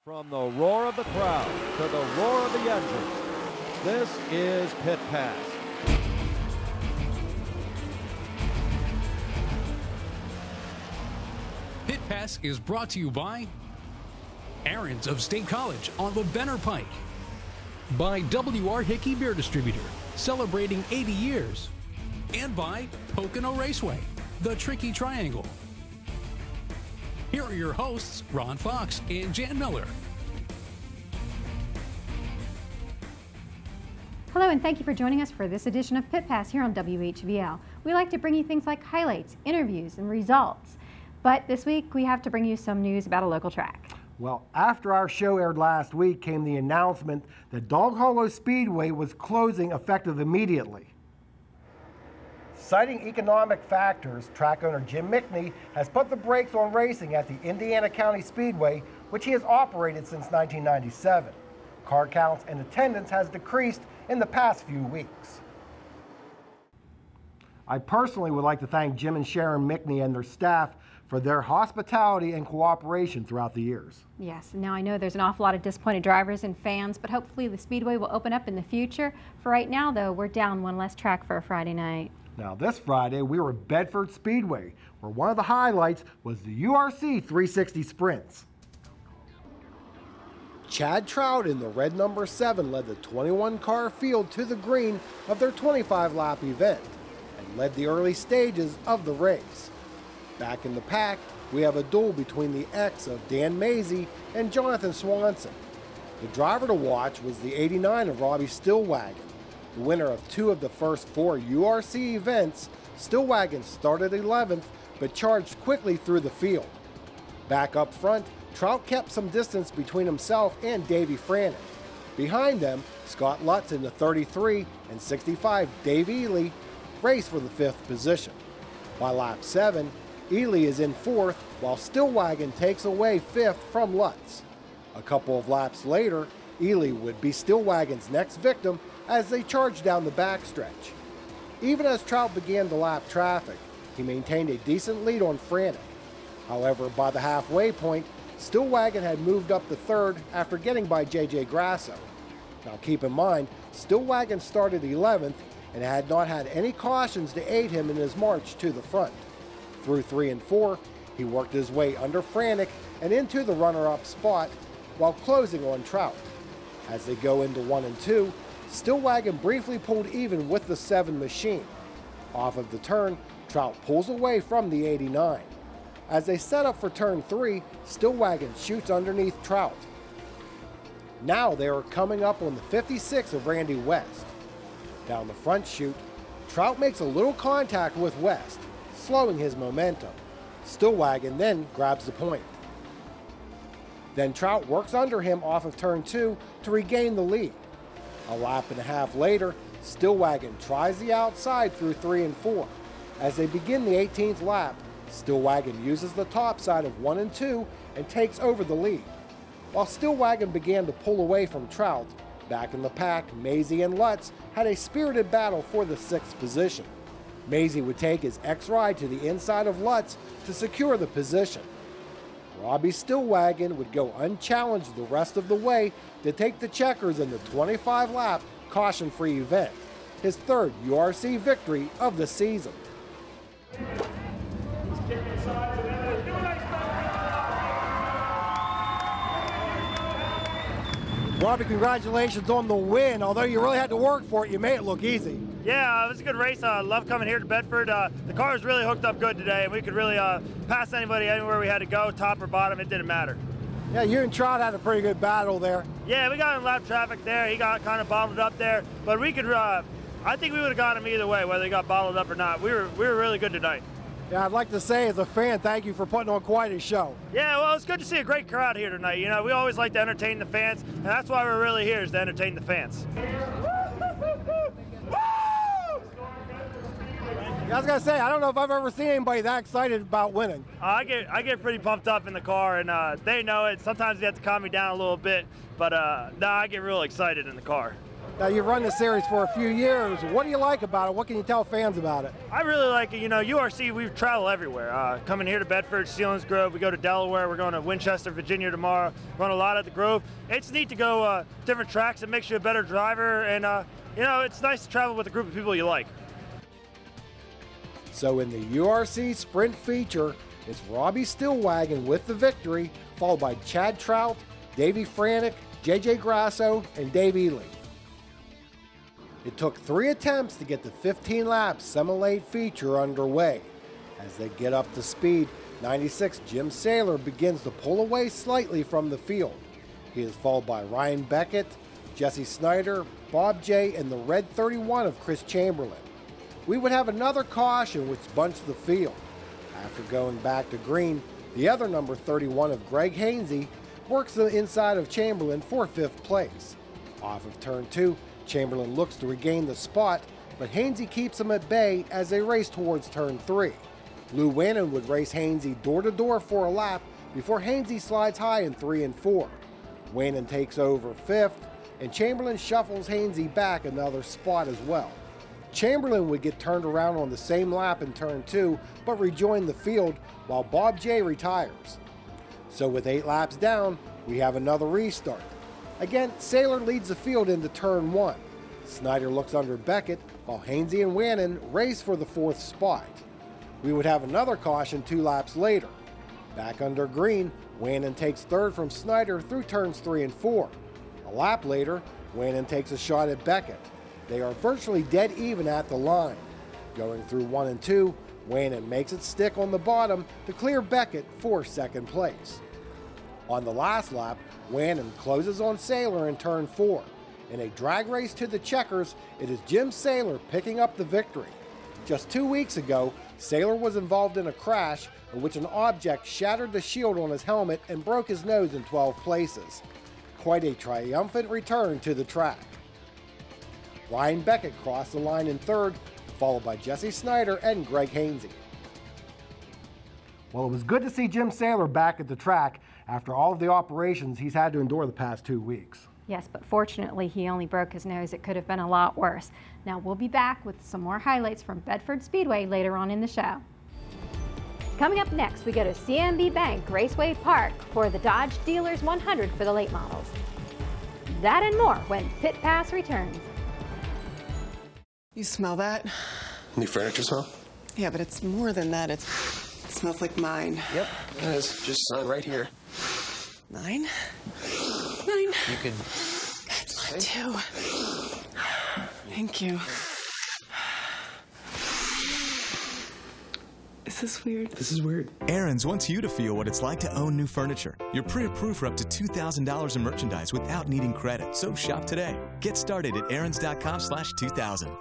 From the roar of the crowd to the roar of the engines, this is Pit Pass. Pit Pass is brought to you by Aaron's of State College on the Benner Pike, by W.R. Hickey Beer Distributor, celebrating 80 years, and by Pocono Raceway, the Tricky Triangle. Here are your hosts, Ron Fox and Jan Miller. Hello, and thank you for joining us for this edition of Pit Pass here on WHVL. We like to bring you things like highlights, interviews, and results. But this week, we have to bring you some news about a local track. Well, after our show aired last week came the announcement that Dog Hollow Speedway was closing effective immediately. Citing economic factors, track owner Jim Mickney has put the brakes on racing at the Indiana County Speedway, which he has operated since 1997. Car counts and attendance has decreased in the past few weeks. I personally would like to thank Jim and Sharon Mickney and their staff for their hospitality and cooperation throughout the years. Yes, and now I know there's an awful lot of disappointed drivers and fans, but hopefully the Speedway will open up in the future. For right now, though, we're down one less track for a Friday night. Now this Friday, we were at Bedford Speedway, where one of the highlights was the URC 360 Sprints. Chad Trout in the red number 7 led the 21-car field to the green of their 25-lap event and led the early stages of the race. Back in the pack, we have a duel between the X of Dan Mazey and Jonathan Swanson. The driver to watch was the 89 of Robbie Stillwagon. The winner of 2 of the first 4 URC events, Stillwagon started 11th but charged quickly through the field. Back up front, Trout kept some distance between himself and Davey Franek. Behind them, Scott Lutz in the 33 and 65 Dave Ely raced for the 5th position. By lap 7, Ely is in 4th while Stillwagon takes away 5th from Lutz. A couple of laps later, Ely would be Stillwagon's next victim as they charged down the backstretch. Even as Trout began to lap traffic, he maintained a decent lead on Franek. However, by the halfway point, Stillwagon had moved up to 3rd after getting by J.J. Grasso. Now keep in mind, Stillwagon started 11th and had not had any cautions to aid him in his march to the front. Through 3 and 4, he worked his way under Franek and into the runner-up spot while closing on Trout. As they go into 1 and 2, Stillwagon briefly pulled even with the 7 machine. Off of the turn, Trout pulls away from the 89. As they set up for turn 3, Stillwagon shoots underneath Trout. Now they are coming up on the 56 of Randy West. Down the front chute, Trout makes a little contact with West, slowing his momentum. Stillwagon then grabs the point. Then Trout works under him off of turn 2 to regain the lead. A lap and a half later, Stillwagon tries the outside through 3 and 4. As they begin the 18th lap, Stillwagon uses the top side of 1 and 2 and takes over the lead. While Stillwagon began to pull away from Trout, back in the pack, Mazey and Lutz had a spirited battle for the 6th position. Mazey would take his X-Ride to the inside of Lutz to secure the position. Robbie Stillwagon would go unchallenged the rest of the way to take the checkers in the 25-lap caution-free event, his 3rd URC victory of the season. Robbie, congratulations on the win. Although you really had to work for it, you made it look easy. Yeah, it was a good race. I love coming here to Bedford. The car was really hooked up good today, and we could really pass anybody anywhere we had to go, top or bottom. It didn't matter. Yeah, you and Trout had a pretty good battle there. Yeah, we got in lap traffic there. He got kind of bottled up there, but we could. I think we would have got him either way, whether he got bottled up or not. We were really good tonight. Yeah, I'd like to say as a fan, thank you for putting on quite a show. Yeah, well, it's good to see a great crowd here tonight. You know, we always like to entertain the fans, and that's why we're really here, is to entertain the fans. I was gonna say, I don't know if I've ever seen anybody that excited about winning. I get pretty pumped up in the car, and they know it. Sometimes they have to calm me down a little bit, but no, I get real excited in the car. Now, you've run this series for a few years. What do you like about it? What can you tell fans about it? I really like it. You know, URC, we travel everywhere. Coming here to Bedford, Selinsgrove, we go to Delaware, we're going to Winchester, Virginia tomorrow, run a lot at the Grove. It's neat to go different tracks. It makes you a better driver, and, you know, it's nice to travel with a group of people you like. So in the URC Sprint feature, it's Robbie Stillwagon with the victory, followed by Chad Trout, Davey Franek, JJ Grasso, and Dave Ely. It took 3 attempts to get the 15-lap semi-late feature underway. As they get up to speed, 96 Jim Saylor begins to pull away slightly from the field. He is followed by Ryan Beckett, Jesse Snyder, Bob J, and the red 31 of Chris Chamberlain. We would have another caution which bunched the field. After going back to green, the other number 31 of Greg Hainsey works the inside of Chamberlain for 5th place. Off of turn 2, Chamberlain looks to regain the spot, but Hainsey keeps him at bay as they race towards turn 3. Lou Wannon would race Hainsey door-to-door for a lap before Hainsey slides high in 3 and 4. Wannon takes over 5th, and Chamberlain shuffles Hainsey back another spot as well. Chamberlain would get turned around on the same lap in turn 2, but rejoin the field while Bob J retires. So with 8 laps down, we have another restart. Again, Saylor leads the field into turn 1. Snyder looks under Beckett, while Hainsey and Wannon race for the 4th spot. We would have another caution 2 laps later. Back under green, Wannon takes 3rd from Snyder through turns 3 and 4. A lap later, Wannon takes a shot at Beckett. They are virtually dead even at the line. Going through 1 and 2, Wannon makes it stick on the bottom to clear Beckett for 2nd place. On the last lap, Wannon closes on Saylor in turn 4. In a drag race to the checkers, it is Jim Saylor picking up the victory. Just 2 weeks ago, Saylor was involved in a crash in which an object shattered the shield on his helmet and broke his nose in 12 places. Quite a triumphant return to the track. Ryan Beckett crossed the line in 3rd, followed by Jesse Snyder and Greg Hainsey. Well, it was good to see Jim Saylor back at the track after all of the operations he's had to endure the past 2 weeks. Yes, but fortunately he only broke his nose. It could have been a lot worse. Now we'll be back with some more highlights from Bedford Speedway later on in the show. Coming up next, we go to CMB Bank Raceway Park for the Dodge Dealers 100 for the late models. That and more when Pit Pass returns. You smell that? New furniture smell? Yeah, but it's more than that. It smells like mine. Yep, it is. Just sign right here. Mine? Mine. You could... That's mine too. Thank you. Is this weird? This is weird. Aaron's wants you to feel what it's like to own new furniture. You're pre-approved for up to $2,000 in merchandise without needing credit. So shop today. Get started at aarons.com/2000.